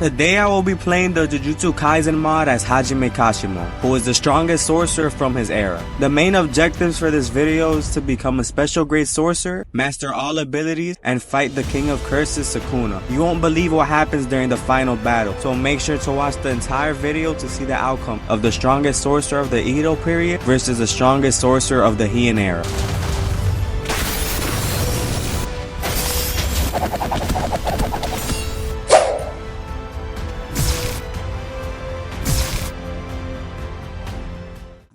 Today I will be playing the Jujutsu Kaisen mod as Hajime Kashimo, who is the strongest sorcerer from his era. The main objectives for this video is to become a special grade sorcerer, master all abilities, and fight the King of Curses, Sukuna. You won't believe what happens during the final battle, so make sure to watch the entire video to see the outcome of the strongest sorcerer of the Edo period versus the strongest sorcerer of the Heian era.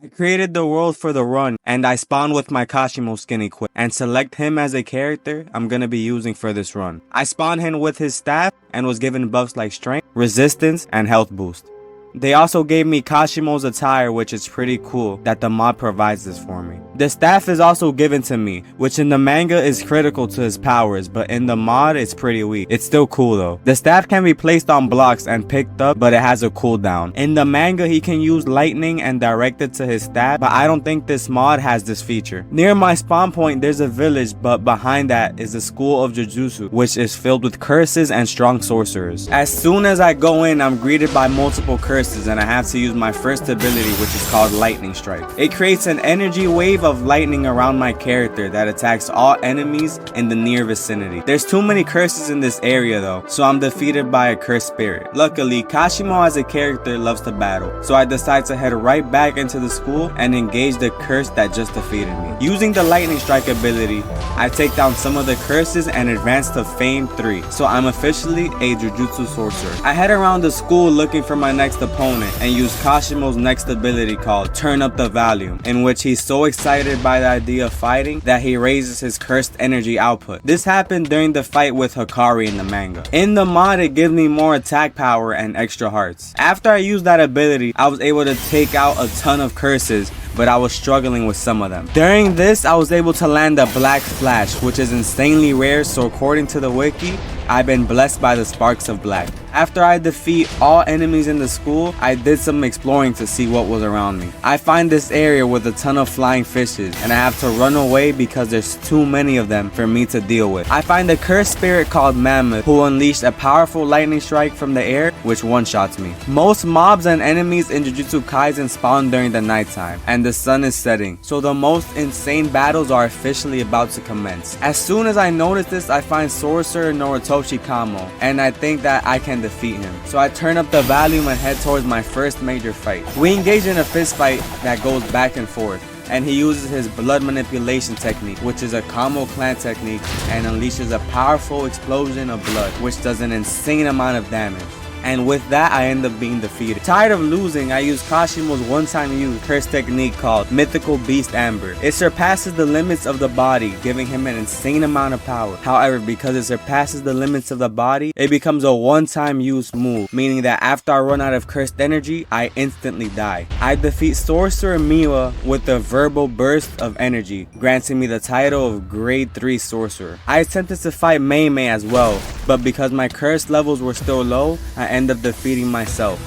I created the world for the run, and I spawned with my Kashimo skin equipped, and select him as a character I'm gonna be using for this run. I spawned him with his staff, and was given buffs like strength, resistance, and health boost. They also gave me Kashimo's attire, which is pretty cool that the mod provides this for me. The staff is also given to me, which in the manga is critical to his powers, but in the mod it's pretty weak. It's still cool though. The staff can be placed on blocks and picked up, but it has a cooldown. In the manga he can use lightning and direct it to his staff, but I don't think this mod has this feature. Near my spawn point there's a village, but behind that is the school of Jujutsu, which is filled with curses and strong sorcerers. As soon as I go in, I'm greeted by multiple curses, and I have to use my first ability, which is called Lightning Strike. It creates an energy wave of lightning around my character that attacks all enemies in the near vicinity. There's too many curses in this area though, so I'm defeated by a cursed spirit. Luckily, Kashimo as a character loves to battle, so I decide to head right back into the school and engage the curse that just defeated me. Using the Lightning Strike ability, I take down some of the curses and advance to Fame 3, so I'm officially a Jujutsu sorcerer. I head around the school looking for my next opponent and use Kashimo's next ability called Turn Up the Volume, in which he's so excited by the idea of fighting that he raises his cursed energy output. This happened during the fight with Hikari in the manga. In the mod it gives me more attack power and extra hearts. After I used that ability, I was able to take out a ton of curses, but I was struggling with some of them. During this, I was able to land a Black Flash, which is insanely rare, so according to the wiki, I've been blessed by the sparks of black. After I defeat all enemies in the school, I did some exploring to see what was around me. I find this area with a ton of flying fishes, and I have to run away because there's too many of them for me to deal with. I find a cursed spirit called Mammoth, who unleashed a powerful lightning strike from the air, which one-shots me. Most mobs and enemies in Jujutsu Kaisen spawn during the nighttime, and the sun is setting, so the most insane battles are officially about to commence. As soon as I notice this, I find Sorcerer Noritoshi Kamo, and I think that I can defeat him. So I turn up the volume and head towards my first major fight. We engage in a fist fight that goes back and forth, and he uses his blood manipulation technique, which is a Kamo clan technique, and unleashes a powerful explosion of blood, which does an insane amount of damage. And with that, I end up being defeated. Tired of losing, I use Kashimo's one-time use curse technique called Mythical Beast Amber. It surpasses the limits of the body, giving him an insane amount of power. However, because it surpasses the limits of the body, it becomes a one-time use move, meaning that after I run out of cursed energy, I instantly die. I defeat Sorcerer Miwa with a verbal burst of energy, granting me the title of Grade 3 Sorcerer. I attempted to fight Mei Mei as well, but because my curse levels were still low, I end up defeating myself.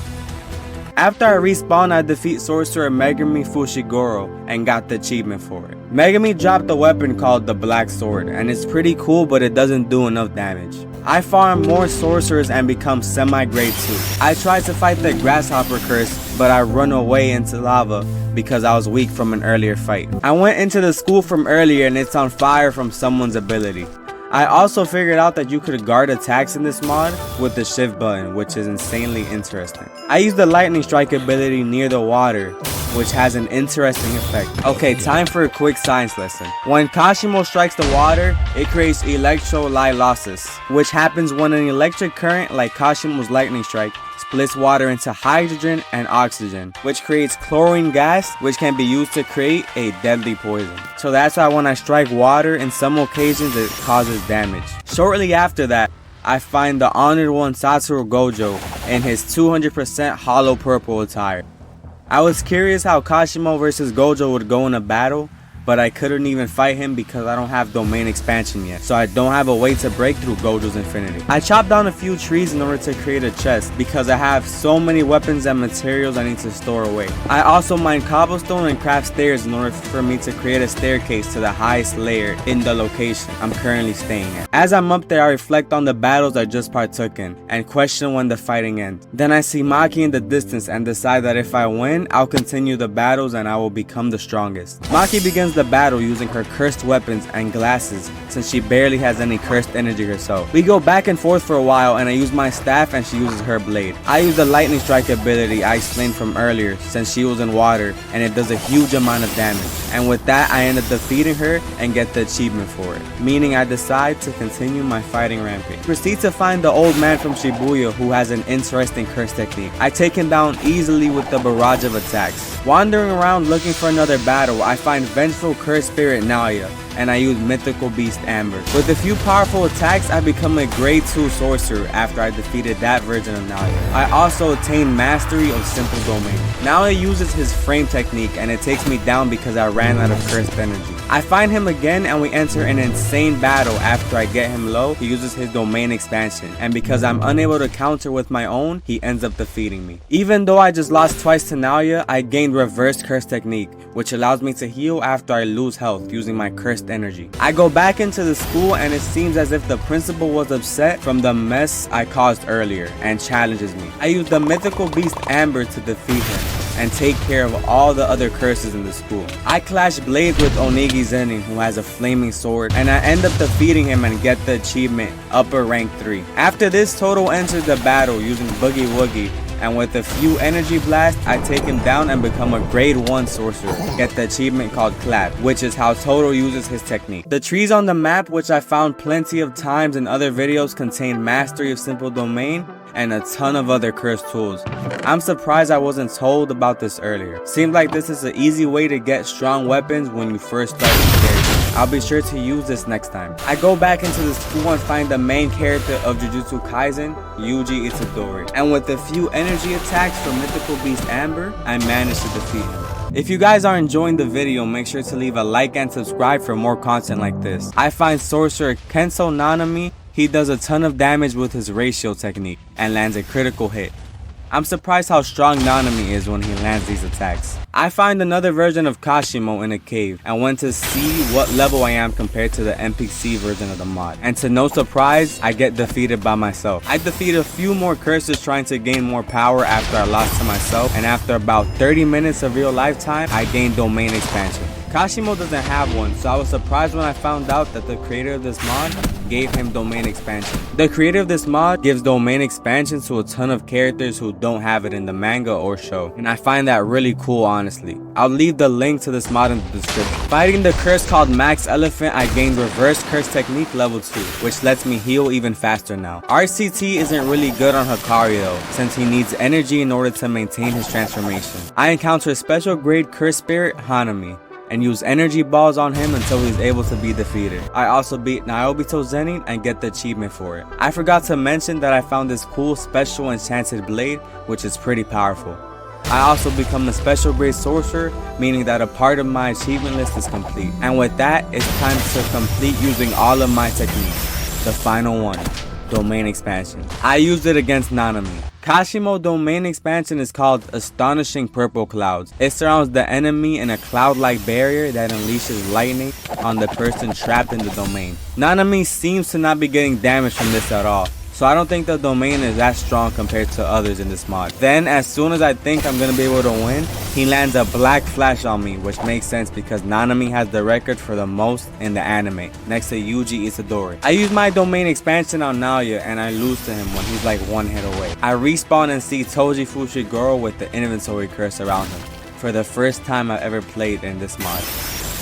After I respawn, I defeat Sorcerer Megami Fushiguro and got the achievement for it. Megami dropped a weapon called the Black Sword, and it's pretty cool, but it doesn't do enough damage. I farm more sorcerers and become semi-grade 2. I tried to fight the Grasshopper curse, but I run away into lava because I was weak from an earlier fight. I went into the school from earlier and it's on fire from someone's ability. I also figured out that you could guard attacks in this mod with the shift button, which is insanely interesting. I used the lightning strike ability near the water, which has an interesting effect. Okay, time for a quick science lesson. When Kashimo strikes the water, it creates electrolysis, which happens when an electric current like Kashimo's lightning strike splits water into hydrogen and oxygen, which creates chlorine gas, which can be used to create a deadly poison. So that's why when I strike water, in some occasions it causes damage. Shortly after that, I find the Honored One Satoru Gojo in his 200% hollow purple attire. I was curious how Kashimo versus Gojo would go in a battle, but I couldn't even fight him because I don't have domain expansion yet, so I don't have a way to break through Gojo's infinity. I chopped down a few trees in order to create a chest because I have so many weapons and materials I need to store away. I also mine cobblestone and craft stairs in order for me to create a staircase to the highest layer in the location I'm currently staying at. As I'm up there, I reflect on the battles I just partook in and question when the fighting ends. Then I see Maki in the distance and decide that if I win, I'll continue the battles and I will become the strongest. Maki begins the battle using her cursed weapons and glasses since she barely has any cursed energy herself. We go back and forth for a while and I use my staff and she uses her blade. I use the lightning strike ability I explained from earlier since she was in water and it does a huge amount of damage. And with that, I end up defeating her and get the achievement for it, meaning I decide to continue my fighting rampage. Proceed to find the old man from Shibuya who has an interesting curse technique. I take him down easily with the barrage of attacks. Wandering around looking for another battle, I find vengeful cursed spirit Naoya, and I use mythical beast Amber. With a few powerful attacks, I become a grade 2 sorcerer after I defeated that version of Naoya. I also attain mastery of simple domain. Naoya uses his frame technique and it takes me down because I ran out of cursed energy. I find him again and we enter an insane battle. After I get him low, he uses his domain expansion, and because I'm unable to counter with my own, he ends up defeating me. Even though I just lost twice to Naoya, I gained reverse curse technique, which allows me to heal after I lose health using my cursed energy. I go back into the school and it seems as if the principal was upset from the mess I caused earlier and challenges me. I use the mythical beast Amber to defeat him and take care of all the other curses in the school. I clash blades with Onigi Zenin, who has a flaming sword, and I end up defeating him and get the achievement upper rank 3. After this, Toto enters the battle using Boogie Woogie, and with a few energy blasts, I take him down and become a grade 1 sorcerer. Get the achievement called Clap, which is how Toto uses his technique. The trees on the map, which I found plenty of times in other videos, contain mastery of simple domain and a ton of other cursed tools. I'm surprised I wasn't told about this earlier. Seems like this is an easy way to get strong weapons when you first start the character. I'll be sure to use this next time. I go back into the school and find the main character of Jujutsu Kaisen, Yuji Itadori. And with a few energy attacks from Mythical Beast Amber, I managed to defeat him. If you guys are enjoying the video, make sure to leave a like and subscribe for more content like this. I find Sorcerer Kenso Nanami. He does a ton of damage with his ratio technique and lands a critical hit. I'm surprised how strong Nanami is when he lands these attacks. I find another version of Kashimo in a cave and went to see what level I am compared to the NPC version of the mod. And to no surprise, I get defeated by myself. I defeat a few more curses trying to gain more power after I lost to myself, and after about 30 minutes of real life time, I gained domain expansion. Kashimo doesn't have one, so I was surprised when I found out that the creator of this mod gave him domain expansion. The creator of this mod gives domain expansion to a ton of characters who don't have it in the manga or show, and I find that really cool, honestly. I'll leave the link to this mod in the description. Fighting the curse called Max Elephant, I gained reverse curse technique level 2, which lets me heal even faster now. RCT isn't really good on Hikari though, since he needs energy in order to maintain his transformation. I encounter special grade curse spirit Hanami and use energy balls on him until he's able to be defeated. I also beat Naobito Zenin and get the achievement for it. I forgot to mention that I found this cool special enchanted blade, which is pretty powerful. I also become a special grade sorcerer, meaning that a part of my achievement list is complete. And with that, it's time to complete using all of my techniques. The final one, domain expansion. I used it against Nanami. Kashimo domain expansion is called Astonishing Purple Clouds. It surrounds the enemy in a cloud-like barrier that unleashes lightning on the person trapped in the domain. Nanami seems to not be getting damage from this at all, so I don't think the domain is that strong compared to others in this mod. Then, as soon as I think I'm gonna be able to win, he lands a black flash on me, which makes sense because Nanami has the record for the most in the anime, next to Yuji Itadori. I use my domain expansion on Naoya and I lose to him when he's like one hit away. I respawn and see Toji Fushiguro with the inventory curse around him, for the first time I've ever played in this mod.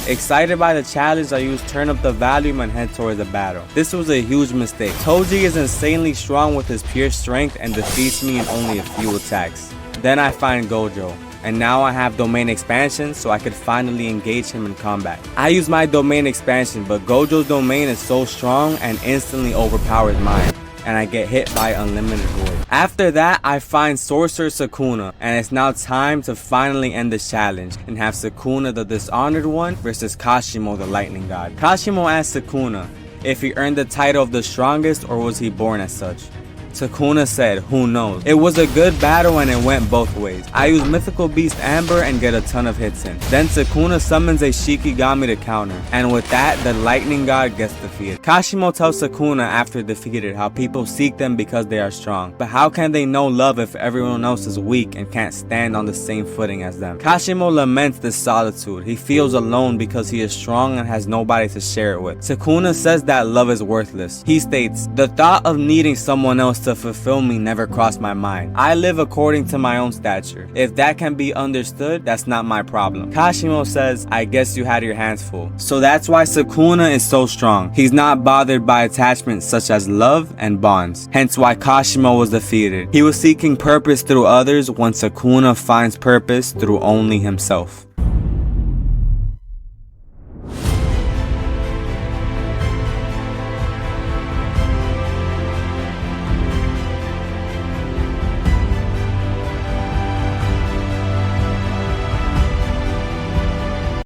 Excited by the challenge, I use turn up the volume and head towards the battle. This was a huge mistake. Toji is insanely strong with his pure strength and defeats me in only a few attacks. Then I find Gojo, and now I have domain expansion so I could finally engage him in combat. I use my domain expansion, but Gojo's domain is so strong and instantly overpowers mine, and I get hit by unlimited void. After that, I find Sorcerer Sukuna, and it's now time to finally end the challenge and have Sukuna the Dishonored One versus Kashimo the Lightning God. Kashimo asked Sukuna if he earned the title of the strongest or was he born as such. Sukuna said, who knows. It was a good battle and it went both ways. I used Mythical Beast Amber and get a ton of hits in. Then Sukuna summons a Shikigami to counter, and with that, the Lightning God gets defeated. Kashimo tells Sukuna after defeated how people seek them because they are strong. But how can they know love if everyone else is weak and can't stand on the same footing as them? Kashimo laments this solitude. He feels alone because he is strong and has nobody to share it with. Sukuna says that love is worthless. He states, the thought of needing someone else to fulfill me never crossed my mind. I live according to my own stature. If that can be understood, that's not my problem. Kashimo says, I guess you had your hands full. So that's why Sukuna is so strong. He's not bothered by attachments such as love and bonds. Hence why Kashimo was defeated. He was seeking purpose through others when Sukuna finds purpose through only himself.